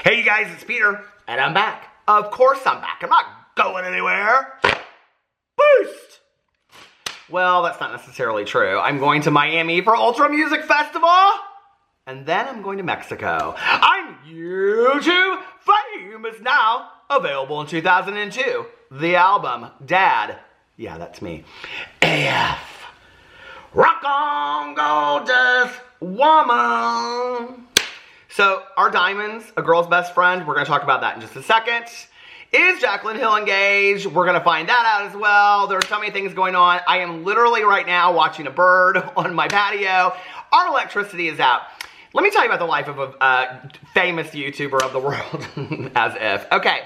Hey you guys, it's Peter, and I'm back. Of course I'm back. I'm not going anywhere. Boost! Well, that's not necessarily true. I'm going to Miami for Ultra Music Festival, and then I'm going to Mexico. I'm YouTube famous now. Available in 2002. The album, Dad. Yeah, that's me. AF. Rock on, gorgeous woman. So, our Diamonds, a girl's best friend, we're going to talk about that in just a second. Is Jaclyn Hill engaged? We're going to find that out as well. There's so many things going on. I am literally right now watching a bird on my patio. Our electricity is out. Let me tell you about the life of a famous YouTuber of the world, as if. Okay,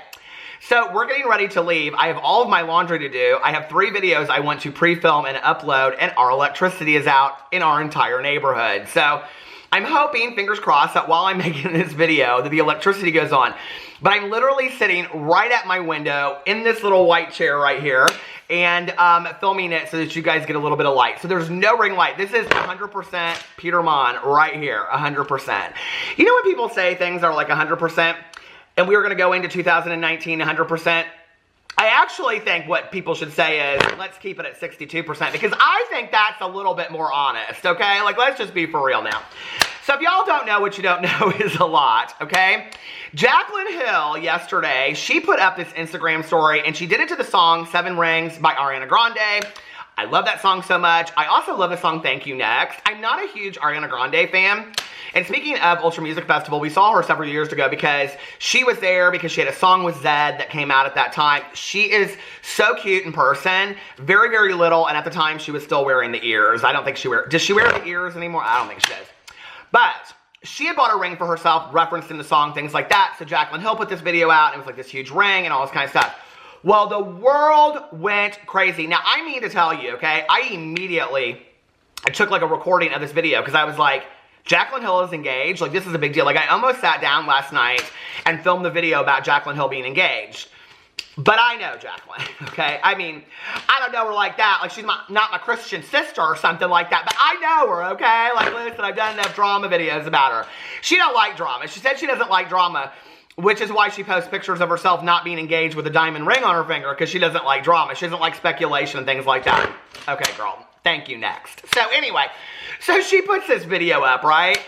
so we're getting ready to leave. I have all of my laundry to do. I have 3 videos I want to pre-film and upload, and our electricity is out in our entire neighborhood. So I'm hoping, fingers crossed, that while I'm making this video, that the electricity goes on. But I'm literally sitting right at my window in this little white chair right here and filming it so that you guys get a little bit of light. So there's no ring light. This is 100% Peter Monn right here, 100%. You know when people say things are like 100%, and we were going to go into 2019 100%? I actually think what people should say is, let's keep it at 62%, because I think that's a little bit more honest, okay? Like, let's just be for real now. So if y'all don't know, what you don't know is a lot, okay? Jaclyn Hill, yesterday, she put up this Instagram story, and she did it to the song 7 Rings by Ariana Grande. I love that song so much. I also love the song Thank You Next. I'm not a huge Ariana Grande fan. And speaking of Ultra Music Festival, we saw her several years ago because she was there because she had a song with Zed that came out at that time. She is so cute in person, very, very little, and at the time she was still wearing the ears. I don't think does she wear the ears anymore? I don't think she does. But she had bought a ring for herself, referenced in the song, things like that. So Jaclyn Hill put this video out, and it was like this huge ring and all this kind of stuff. Well, the world went crazy. Now, I mean to tell you, okay, I took like a recording of this video because I was like, Jaclyn Hill is engaged. Like, this is a big deal. Like, I almost sat down last night and filmed the video about Jaclyn Hill being engaged. But I know Jaclyn, okay? I mean, I don't know her like that. Like, she's not my Christian sister or something like that. But I know her, okay? Like, listen, I've done enough drama videos about her. She don't like drama. She said she doesn't like drama, which is why she posts pictures of herself not being engaged with a diamond ring on her finger, because she doesn't like drama. She doesn't like speculation and things like that. Okay, girl. Thank you, next. So anyway, so she puts this video up, right?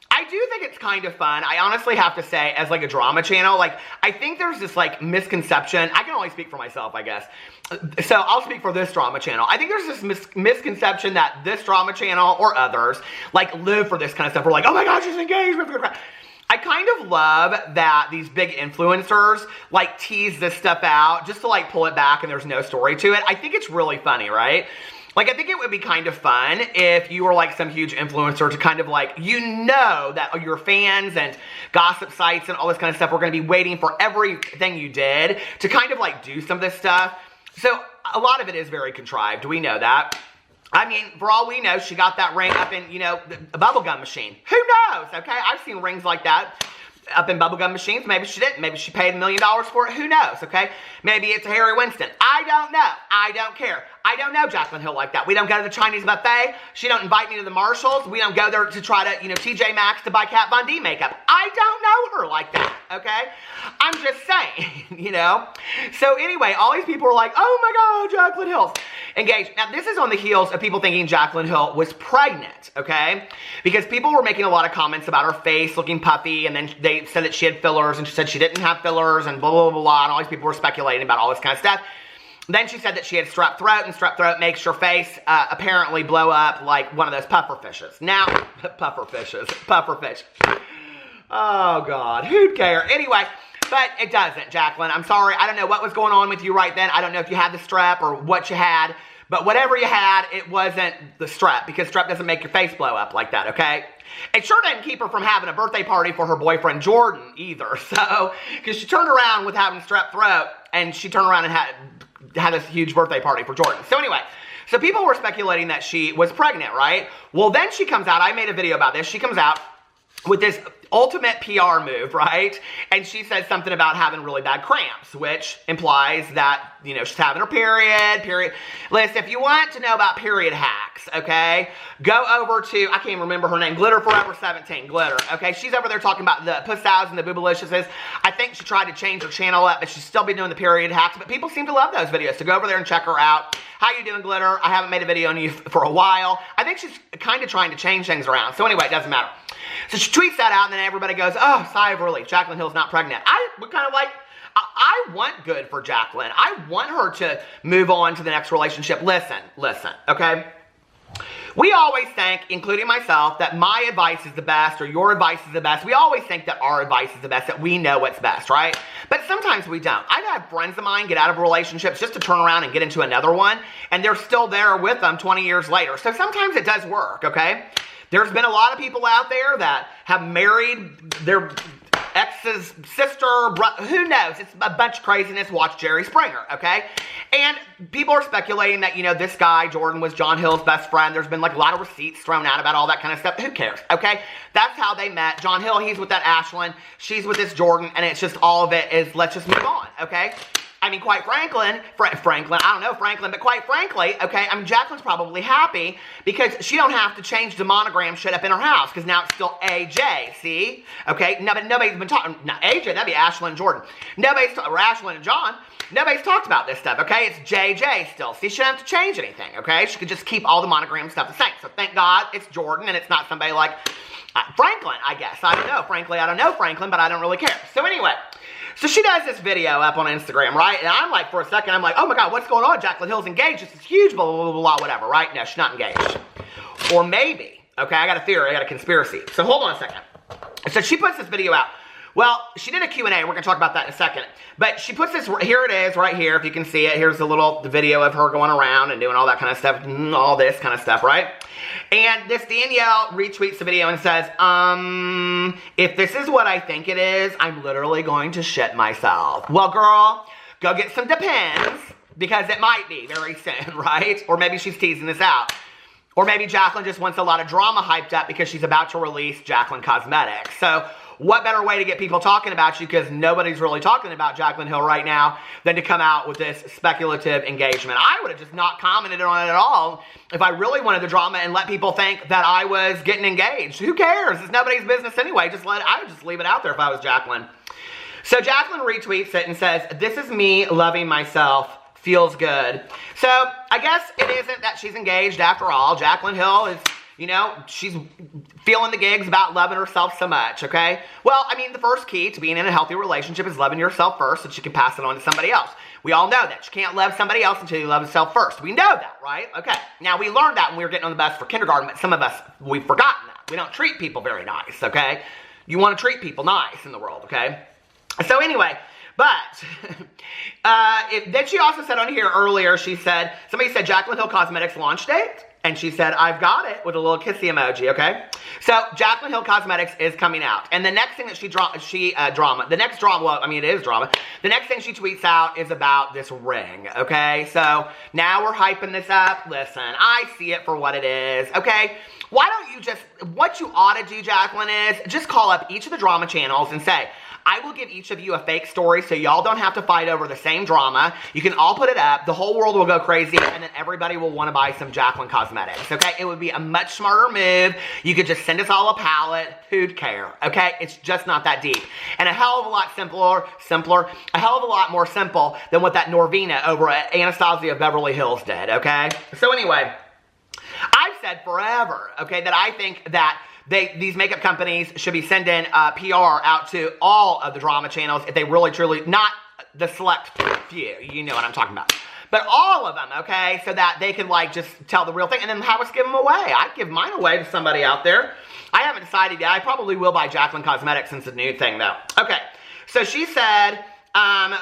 I do think it's kind of fun. I honestly have to say, as like a drama channel, like, I think there's this like misconception. I can only speak for myself, I guess. So I'll speak for this drama channel. I think there's this misconception that this drama channel or others like live for this kind of stuff. We're like, oh my gosh, she's engaged. I kind of love that these big influencers like tease this stuff out just to like pull it back and there's no story to it. I think it's really funny, right? Like, I think it would be kind of fun if you were like some huge influencer to kind of like, you know, that your fans and gossip sites and all this kind of stuff were going to be waiting for everything you did to kind of like do some of this stuff. So a lot of it is very contrived. We know that. I mean, for all we know, she got that ring up in, you know, a bubblegum machine. Who knows, okay? I've seen rings like that up in bubblegum machines. Maybe she didn't. Maybe she paid $1 million for it. Who knows, okay? Maybe it's a Harry Winston. I don't know. I don't care. I don't know Jaclyn Hill like that. We don't go to the Chinese buffet. She don't invite me to the Marshalls. We don't go there to try to, you know, TJ Maxx to buy Kat Von D makeup. I don't know her like that, okay? I'm just saying, you know? So anyway, all these people are like, oh my God, Jaclyn Hill's engaged. Now, this is on the heels of people thinking Jaclyn Hill was pregnant, okay? Because people were making a lot of comments about her face looking puffy, and then they said that she had fillers, and she said she didn't have fillers, and blah, blah, blah, blah, and all these people were speculating about all this kind of stuff. Then she said that she had strep throat, and strep throat makes your face apparently blow up like one of those puffer fishes. Now, puffer fish. Oh, God, who'd care? Anyway, but it doesn't, Jaclyn. I'm sorry. I don't know what was going on with you right then. I don't know if you had the strep or what you had, but whatever you had, it wasn't the strep, because strep doesn't make your face blow up like that, okay? It sure didn't keep her from having a birthday party for her boyfriend Jordan either, so, because she turned around with having strep throat, and she turned around and had this huge birthday party for Jordan. So anyway, so people were speculating that she was pregnant, right? Well, then she comes out. I made a video about this. She comes out with this ultimate PR move, right? And she says something about having really bad cramps, which implies that, you know, she's having her period. Listen, if you want to know about period hacks, okay, go over to, I can't remember her name, Glitter Forever 17, Glitter, okay? She's over there talking about the puss-outs and the boobaliciouses. I think she tried to change her channel up, but she's still been doing the period hacks, but people seem to love those videos, so go over there and check her out. How you doing, Glitter? I haven't made a video on you for a while. I think she's kind of trying to change things around. So anyway, it doesn't matter. So she tweets that out, and then everybody goes, oh, sigh of relief. Jaclyn Hill's not pregnant. I would kind of like, I want good for Jaclyn. I want her to move on to the next relationship. Listen, okay? We always think, including myself, that my advice is the best or your advice is the best. We always think that our advice is the best, that we know what's best, right? But sometimes we don't. I've had friends of mine get out of relationships just to turn around and get into another one, and they're still there with them 20 years later. So sometimes it does work, okay? There's been a lot of people out there that have married their ex's sister, who knows? It's a bunch of craziness. Watch Jerry Springer, okay? And people are speculating that, you know, this guy, Jordan, was John Hill's best friend. There's been, like, a lot of receipts thrown out about all that kind of stuff. Who cares, okay? That's how they met. John Hill, he's with that Ashlyn. She's with this Jordan, and it's just all of it is let's just move on, okay? I mean, quite Franklin, I don't know Franklin, but quite frankly, okay, I mean, Jaclyn's probably happy because she don't have to change the monogram shit up in her house because now it's still AJ, see? Okay, no, but nobody's been talking, now AJ, that'd be Ashlyn and Jordan. Or Ashlyn and John, nobody's talked about this stuff, okay? It's JJ still. See, she doesn't have to change anything, okay? She could just keep all the monogram stuff the same. So thank God it's Jordan and it's not somebody like Franklin, I guess. I don't know, frankly, I don't know Franklin, but I don't really care. So anyway, so she does this video up on Instagram, right? And I'm like, for a second, I'm like, oh my God, what's going on? Jaclyn Hill's engaged. This is huge, blah, blah, blah, blah, whatever, right? No, she's not engaged. Or maybe, okay, I got a theory, I got a conspiracy. So hold on a second. So she puts this video out. Well, she did a Q&A. We're going to talk about that in a second. But she puts this, here it is, right here, if you can see it. Here's the video of her going around and doing all that kind of stuff, all this kind of stuff, right? And this Danielle retweets the video and says, if this is what I think it is, I'm literally going to shit myself. Well, girl, go get some Depends, because it might be very soon, right? Or maybe she's teasing this out. Or maybe Jaclyn just wants a lot of drama hyped up because she's about to release Jaclyn Cosmetics. So what better way to get people talking about you, because nobody's really talking about Jaclyn Hill right now, than to come out with this speculative engagement. I would have just not commented on it at all if I really wanted the drama and let people think that I was getting engaged. Who cares? It's nobody's business anyway. I would just leave it out there if I was Jaclyn. So Jaclyn retweets it and says, this is me loving myself. Feels good. So I guess it isn't that she's engaged after all. Jaclyn Hill is, you know, she's feeling the gigs about loving herself so much, okay? Well, I mean, the first key to being in a healthy relationship is loving yourself first so that you can pass it on to somebody else. We all know that. You can't love somebody else until you love yourself first. We know that, right? Okay. Now, we learned that when we were getting on the bus for kindergarten, but some of us, we've forgotten that. We don't treat people very nice, okay? You want to treat people nice in the world, okay? So anyway, but then she also said on here earlier, she said, somebody said Jaclyn Hill Cosmetics launch date. And she said, I've got it, with a little kissy emoji, okay? So, Jaclyn Hill Cosmetics is coming out. And the next thing that the next drama, well, I mean, it is drama. The next thing she tweets out is about this ring, okay? So, now we're hyping this up. Listen, I see it for what it is, okay? Why don't you just, what you ought to do, Jaclyn, is just call up each of the drama channels and say, I will give each of you a fake story so y'all don't have to fight over the same drama. You can all put it up. The whole world will go crazy, and then everybody will want to buy some Jaclyn Cosmetics, okay? It would be a much smarter move. You could just send us all a palette. Who'd care, okay? It's just not that deep. And a hell of a lot a hell of a lot more simple than what that Norvina over at Anastasia Beverly Hills did, okay? So anyway, I've said forever, okay, that I think that these makeup companies should be sending PR out to all of the drama channels if they really, truly, not the select few, you know what I'm talking about, but all of them, okay, so that they can, like, just tell the real thing and then have us give them away. I'd give mine away to somebody out there. I haven't decided yet. I probably will buy Jaclyn Cosmetics since it's a new thing, though. Okay, so she said, I'm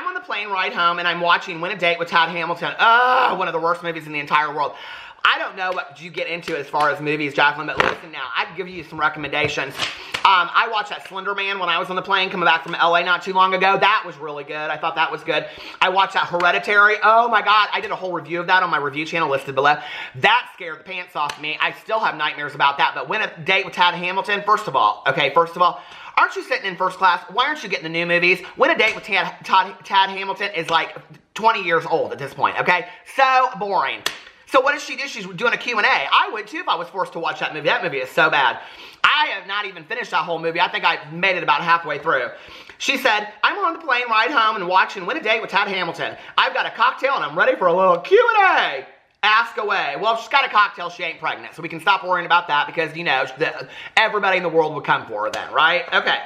on the plane ride home and I'm watching Win a Date with Todd Hamilton. One of the worst movies in the entire world. I don't know what you get into as far as movies, Jaclyn, but listen now, I can give you some recommendations. I watched that Slender Man when I was on the plane coming back from LA not too long ago. That was really good. I thought that was good. I watched that Hereditary. Oh my God, I did a whole review of that on my review channel listed below. That scared the pants off me. I still have nightmares about that, but Win a Date with Tad Hamilton, first of all, aren't you sitting in first class? Why aren't you getting the new movies? Win a Date with Tad Hamilton is like 20 years old at this point, okay? So boring. So what does she do? She's doing a Q&A. I would too if I was forced to watch that movie. That movie is so bad. I have not even finished that whole movie. I think I made it about halfway through. She said, I'm on the plane ride home and watching Win a Date with Tad Hamilton. I've got a cocktail and I'm ready for a little Q&A. Ask away. Well, if she's got a cocktail, she ain't pregnant. So we can stop worrying about that because, you know, everybody in the world would come for her then, right? Okay.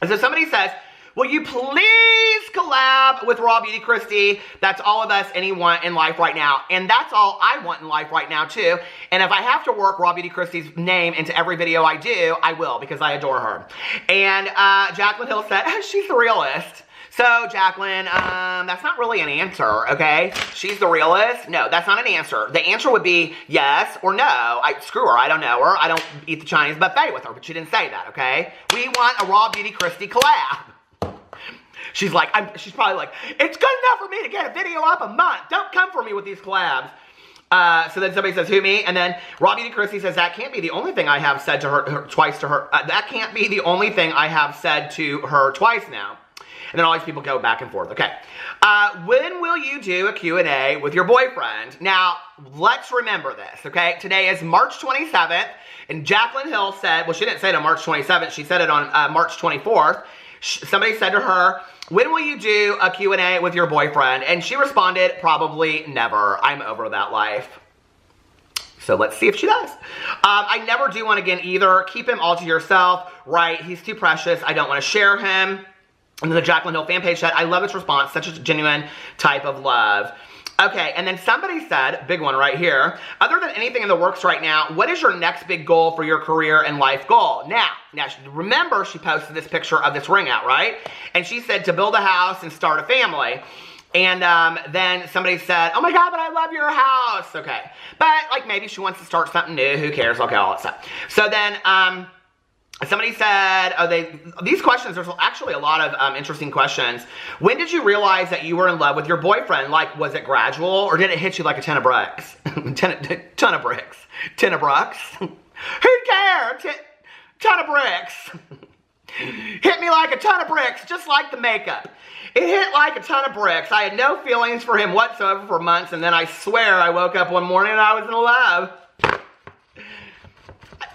So somebody says, will you please collab with Raw Beauty Kristi? That's all of us want in life right now. And that's all I want in life right now too. And if I have to work Raw Beauty Kristi's name into every video I do, I will because I adore her. And Jaclyn Hill said, she's the realist. So, Jaclyn, that's not really an answer, okay? She's the realist? No, that's not an answer. The answer would be yes or no. Screw her. I don't know her. I don't eat the Chinese buffet with her, but she didn't say that, okay? We want a Raw Beauty Kristi collab. She's like, she's probably like, it's good enough for me to get a video up a month. Don't come for me with these collabs. So then somebody says, who, me? And then Raw Beauty Kristi says, that can't be the only thing I have said to her twice to her. That can't be the only thing I have said to her twice now. And then all these people go back and forth. Okay. When will you do a Q&A with your boyfriend? Now, let's remember this, okay? Today is March 27th, and Jaclyn Hill said, well, she didn't say it on March 27th. She said it on March 24th. Somebody said to her, when will you do a Q&A with your boyfriend? And she responded, probably never. I'm over that life. So let's see if she does. I never do one again either. Keep him all to yourself, right? He's too precious. I don't want to share him. And then the Jaclyn Hill fan page said, I love its response, such a genuine type of love. Okay, and then somebody said, big one right here, other than anything in the works right now, what is your next big goal for your career and life goal? Now remember she posted this picture of this ring out, right? And she said to build a house and start a family. And then somebody said, oh my God, but I love your house. Okay, but like maybe she wants to start something new, who cares? Okay, all that stuff. So then, somebody said, these questions, there's actually a lot of interesting questions. When did you realize that you were in love with your boyfriend? Like, was it gradual or did it hit you like a ton of bricks? ton of bricks. Who'd care? Ton of bricks. Hit me like a ton of bricks, just like the makeup. It hit like a ton of bricks. I had no feelings for him whatsoever for months, and then I swear I woke up one morning and I was in love.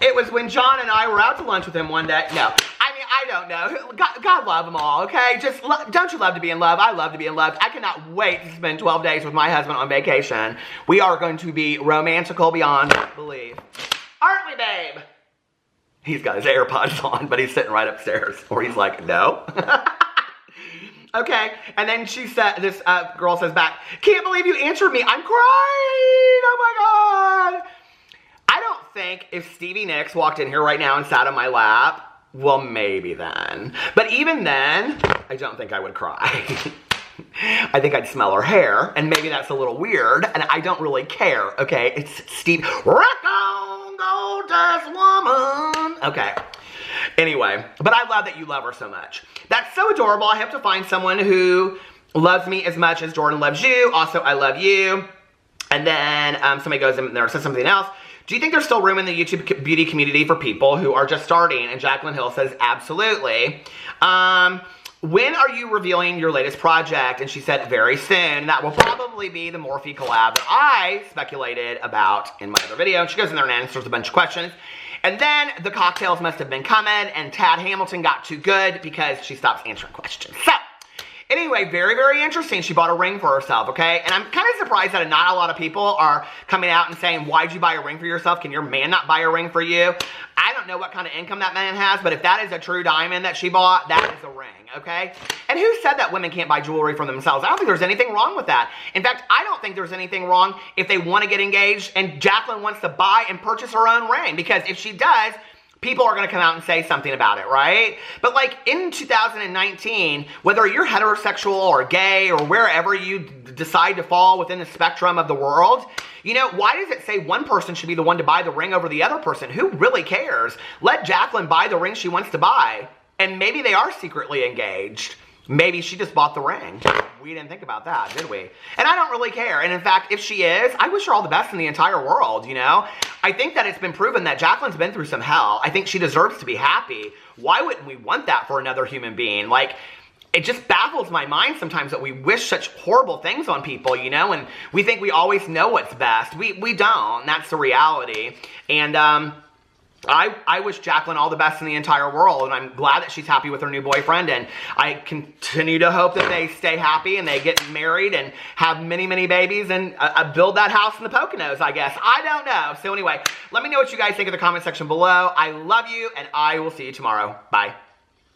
It was when John and I were out to lunch with him one day. No, I mean, I don't know. God love them all, okay? Just, don't you love to be in love? I love to be in love. I cannot wait to spend 12 days with my husband on vacation. We are going to be romantical beyond belief. Aren't we, babe? He's got his AirPods on, but he's sitting right upstairs. Or he's like, no. Okay, and then she said, this girl says back, can't believe you answered me. I'm crying. Oh my God. I don't think if Stevie Nicks walked in here right now and sat on my lap, well, maybe then. But even then, I don't think I would cry. I think I'd smell her hair, and maybe that's a little weird, and I don't really care, okay? It's Steve. Rock on, gorgeous woman. Okay. Anyway, but I love that you love her so much. That's so adorable. I have to find someone who loves me as much as Jordan loves you. Also, I love you. And then somebody goes in there and says something else. Do you think there's still room in the YouTube beauty community for people who are just starting? And Jaclyn Hill says, absolutely. When are you revealing your latest project? And she said, very soon. That will probably be the Morphe collab that I speculated about in my other video. And she goes in there and answers a bunch of questions. And then the cocktails must have been coming, and Tad Hamilton got too good because she stops answering questions. So, anyway, very, very interesting. She bought a ring for herself, okay? And I'm kind of surprised that not a lot of people are coming out and saying, why'd you buy a ring for yourself? Can your man not buy a ring for you? I don't know what kind of income that man has, but if that is a true diamond that she bought, that is a ring, okay? And who said that women can't buy jewelry for themselves? I don't think there's anything wrong with that. In fact, I don't think there's anything wrong if they want to get engaged and Jaclyn wants to buy and purchase her own ring, because if she does, people are going to come out and say something about it, right? But like in 2019, whether you're heterosexual or gay or wherever you decide to fall within the spectrum of the world, You know, why does it say one person should be the one to buy the ring over the other person? Who really cares? Let Jaclyn buy the ring she wants to buy. And maybe they are secretly engaged. Maybe she just bought the ring. We didn't think about that, did we? And I don't really care. And in fact, if she is, I wish her all the best in the entire world, you know? I think that it's been proven that Jaclyn's been through some hell. I think she deserves to be happy. Why wouldn't we want that for another human being? Like, it just baffles my mind sometimes that we wish such horrible things on people, you know? And we think we always know what's best. We don't. That's the reality. And, I wish Jaclyn all the best in the entire world, and I'm glad that she's happy with her new boyfriend, and I continue to hope that they stay happy and they get married and have many, many babies and build that house in the Poconos, I guess. I don't know. So anyway, let me know what you guys think in the comment section below. I love you, and I will see you tomorrow. Bye.